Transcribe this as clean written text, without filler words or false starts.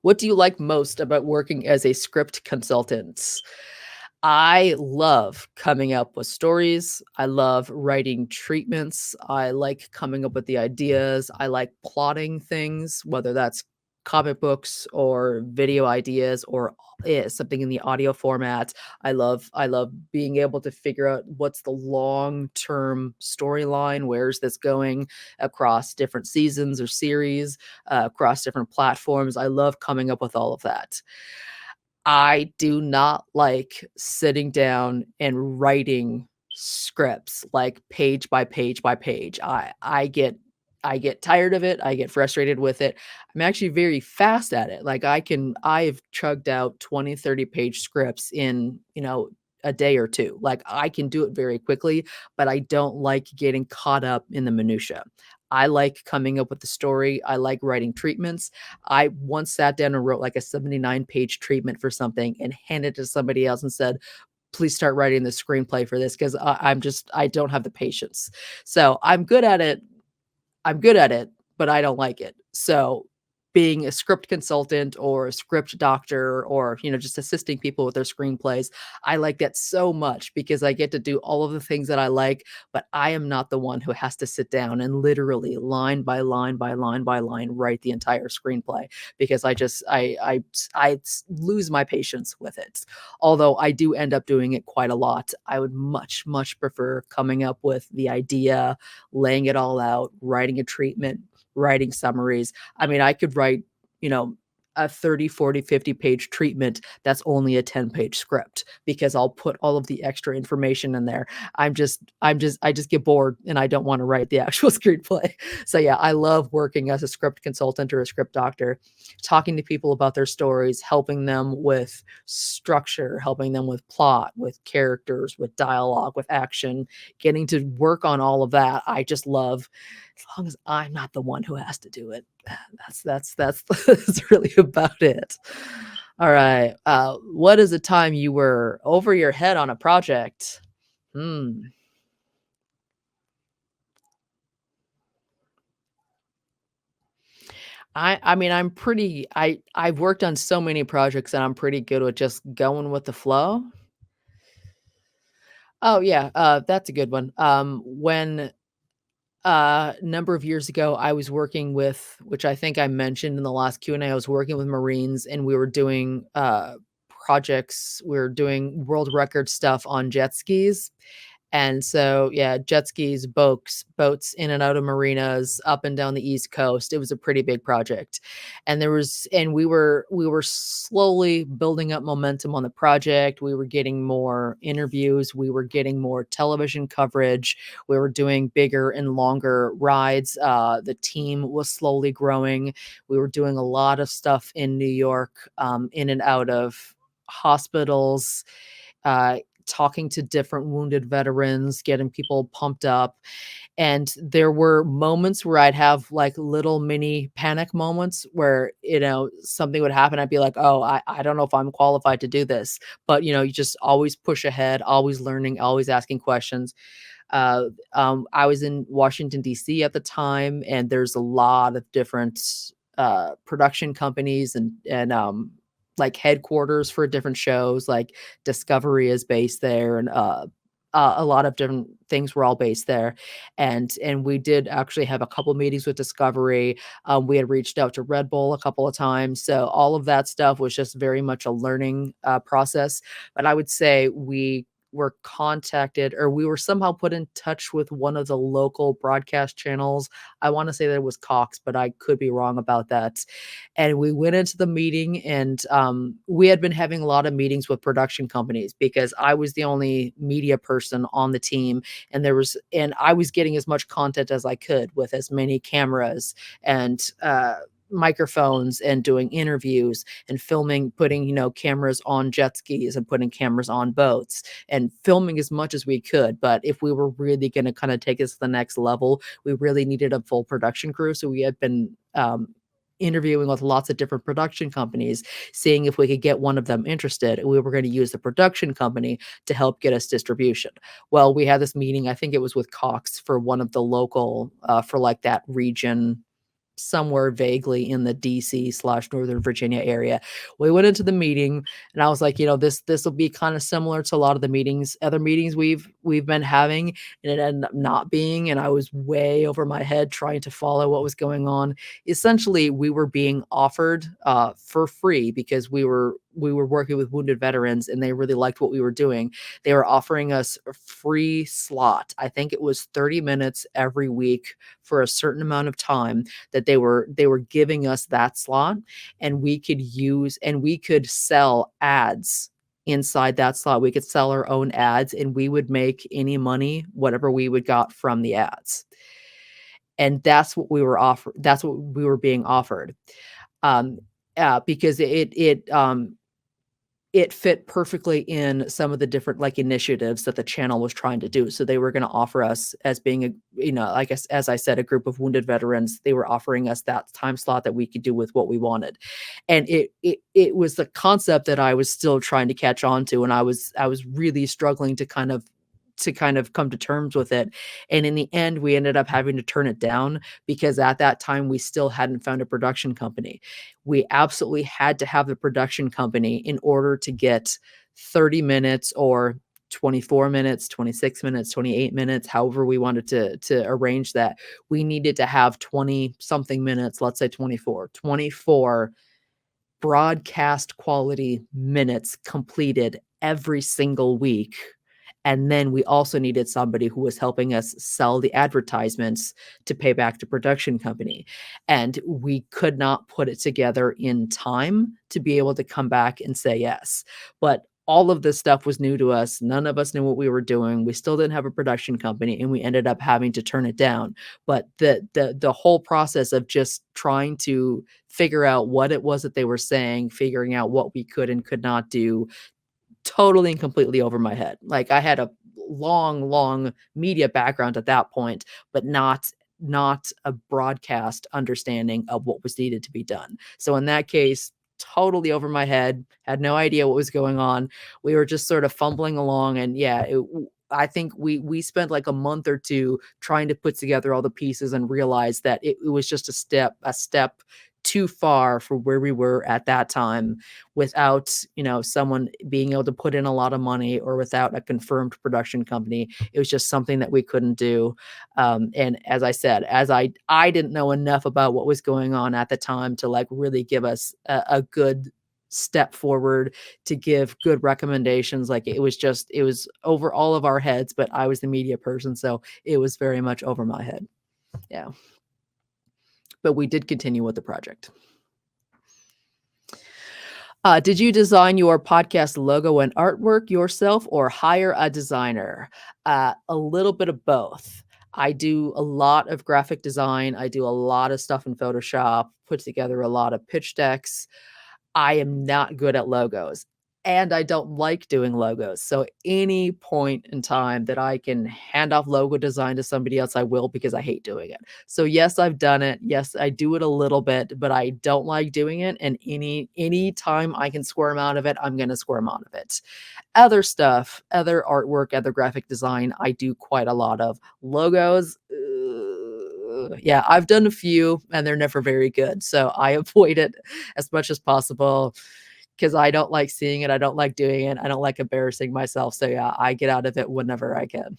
What do you like most about working as a script consultant? I love coming up with stories. I love writing treatments. I like coming up with the ideas. I like plotting things, whether that's comic books or video ideas or something in the audio format. I love being able to figure out what's the long-term storyline, where's this going across different seasons or series, across different platforms. I love coming up with all of that. I do not like sitting down and writing scripts, like, page by page by page. I get tired of it, I get frustrated with it. I'm actually very fast at it, like, I've chugged out 20, 30-page scripts in, a day or 2. Like, I can do it very quickly, but I don't like getting caught up in the minutia. I like coming up with the story, I like writing treatments. I once sat down and wrote like a 79-page treatment for something and handed it to somebody else and said, "Please start writing the screenplay for this," 'cause I don't have the patience. So, I'm good at it, but I don't like it. So, being a script consultant or a script doctor or, just assisting people with their screenplays, I like that so much because I get to do all of the things that I like, but I am not the one who has to sit down and literally line by line by line by line write the entire screenplay because I lose my patience with it. Although I do end up doing it quite a lot. I would much, much prefer coming up with the idea, laying it all out, writing a treatment, writing summaries. I mean, I could write, you know, a 30, 40, 50-page treatment that's only a 10-page script because I'll put all of the extra information in there. I just get bored and I don't want to write the actual screenplay. So yeah, I love working as a script consultant or a script doctor, talking to people about their stories, helping them with structure, helping them with plot, with characters, with dialogue, with action, getting to work on all of that. I just love as long as I'm not the one who has to do it. That's that's really about it. All right. What is a time you were over your head on a project? Hmm. I mean, I've worked on so many projects and I'm pretty good with just going with the flow. Oh yeah, that's a good one. When number of years ago, I was working with, which I think I mentioned in the last Q&A, I was working with Marines and we were doing projects. We were doing world record stuff on jet skis. And so, yeah, jet skis, boats in and out of marinas, up and down the East Coast. It was a pretty big project. And we were slowly building up momentum on the project. We were getting more interviews, we were getting more television coverage, we were doing bigger and longer rides. The team was slowly growing. We were doing a lot of stuff in New York, in and out of hospitals, talking to different wounded veterans, getting people pumped up. And there were moments where I'd have like little mini panic moments where, something would happen. I'd be like, oh, I don't know if I'm qualified to do this. But, you just always push ahead, always learning, always asking questions. I was in Washington, D.C. at the time, and there's a lot of different production companies and like headquarters for different shows. Like Discovery is based there, and a lot of different things were all based there. And we did actually have a couple meetings with Discovery. We had reached out to Red Bull a couple of times, so all of that stuff was just very much a learning process. But I would say we were contacted, or we were somehow put in touch with one of the local broadcast channels. I want to say that it was Cox, but I could be wrong about that. And we went into the meeting, and we had been having a lot of meetings with production companies because I was the only media person on the team, and I was getting as much content as I could with as many cameras and microphones and doing interviews and filming, putting, cameras on jet skis and putting cameras on boats and filming as much as we could. But if we were really going to kind of take us to the next level, we really needed a full production crew. So we had been interviewing with lots of different production companies, seeing if we could get one of them interested. And we were going to use the production company to help get us distribution. Well, we had this meeting, I think it was with Cox for one of the local, for like that region, somewhere vaguely in the DC/Northern Virginia area. We went into the meeting and I was like, this will be kind of similar to a lot of the other meetings we've been having, and it ended up not being. And I was way over my head trying to follow what was going on. Essentially, we were being offered for free because we were working with wounded veterans and they really liked what we were doing. They were offering us a free slot. I think it was 30 minutes every week for a certain amount of time that they were giving us that slot, and we could sell ads inside that slot. We could sell our own ads and we would make any money, whatever we would got from the ads. And that's what we were offered. That's what we were being offered. Um, because it fit perfectly in some of the different like initiatives that the channel was trying to do. So they were going to offer us as being like as I said, a group of wounded veterans. They were offering us that time slot that we could do with what we wanted, and it was the concept that I was still trying to catch on to, and I was really struggling to kind of come to terms with it. And in the end, we ended up having to turn it down because at that time we still hadn't found a production company. We absolutely had to have the production company in order to get 30 minutes or 24 minutes, 26 minutes, 28 minutes, however we wanted to arrange that. We needed to have 20 something minutes, let's say 24 broadcast quality minutes completed every single week. And then we also needed somebody who was helping us sell the advertisements to pay back the production company. And we could not put it together in time to be able to come back and say yes. But all of this stuff was new to us. None of us knew what we were doing. We still didn't have a production company, and we ended up having to turn it down. But the whole process of just trying to figure out what it was that they were saying, figuring out what we could and could not do, totally and completely over my head. Like I had a long media background at that point, but not a broadcast understanding of what was needed to be done. So in that case, totally over my head, had no idea what was going on. We were just sort of fumbling along, and yeah, I think we spent like a month or two trying to put together all the pieces and realized that it was just a step too far for where we were at that time, without someone being able to put in a lot of money or without a confirmed production company. It was just something that we couldn't do. And as I said, as I didn't know enough about what was going on at the time to like really give us a good step forward, to give good recommendations. Like it was over all of our heads, but I was the media person, so it was very much over my head. Yeah. But we did continue with the project. Did you design your podcast logo and artwork yourself or hire a designer? A little bit of both. I do a lot of graphic design. I do a lot of stuff in Photoshop, put together a lot of pitch decks. I am not good at logos, and I don't like doing logos. So any point in time that I can hand off logo design to somebody else, I will, because I hate doing it. So yes, I've done it. Yes, I do it a little bit, but I don't like doing it. And any time I can squirm out of it, I'm going to squirm out of it. Other stuff, other artwork, other graphic design, I do quite a lot of. Logos, yeah, I've done a few and they're never very good. So I avoid it as much as possible because I don't like seeing it. I don't like doing it. I don't like embarrassing myself. So yeah, I get out of it whenever I can.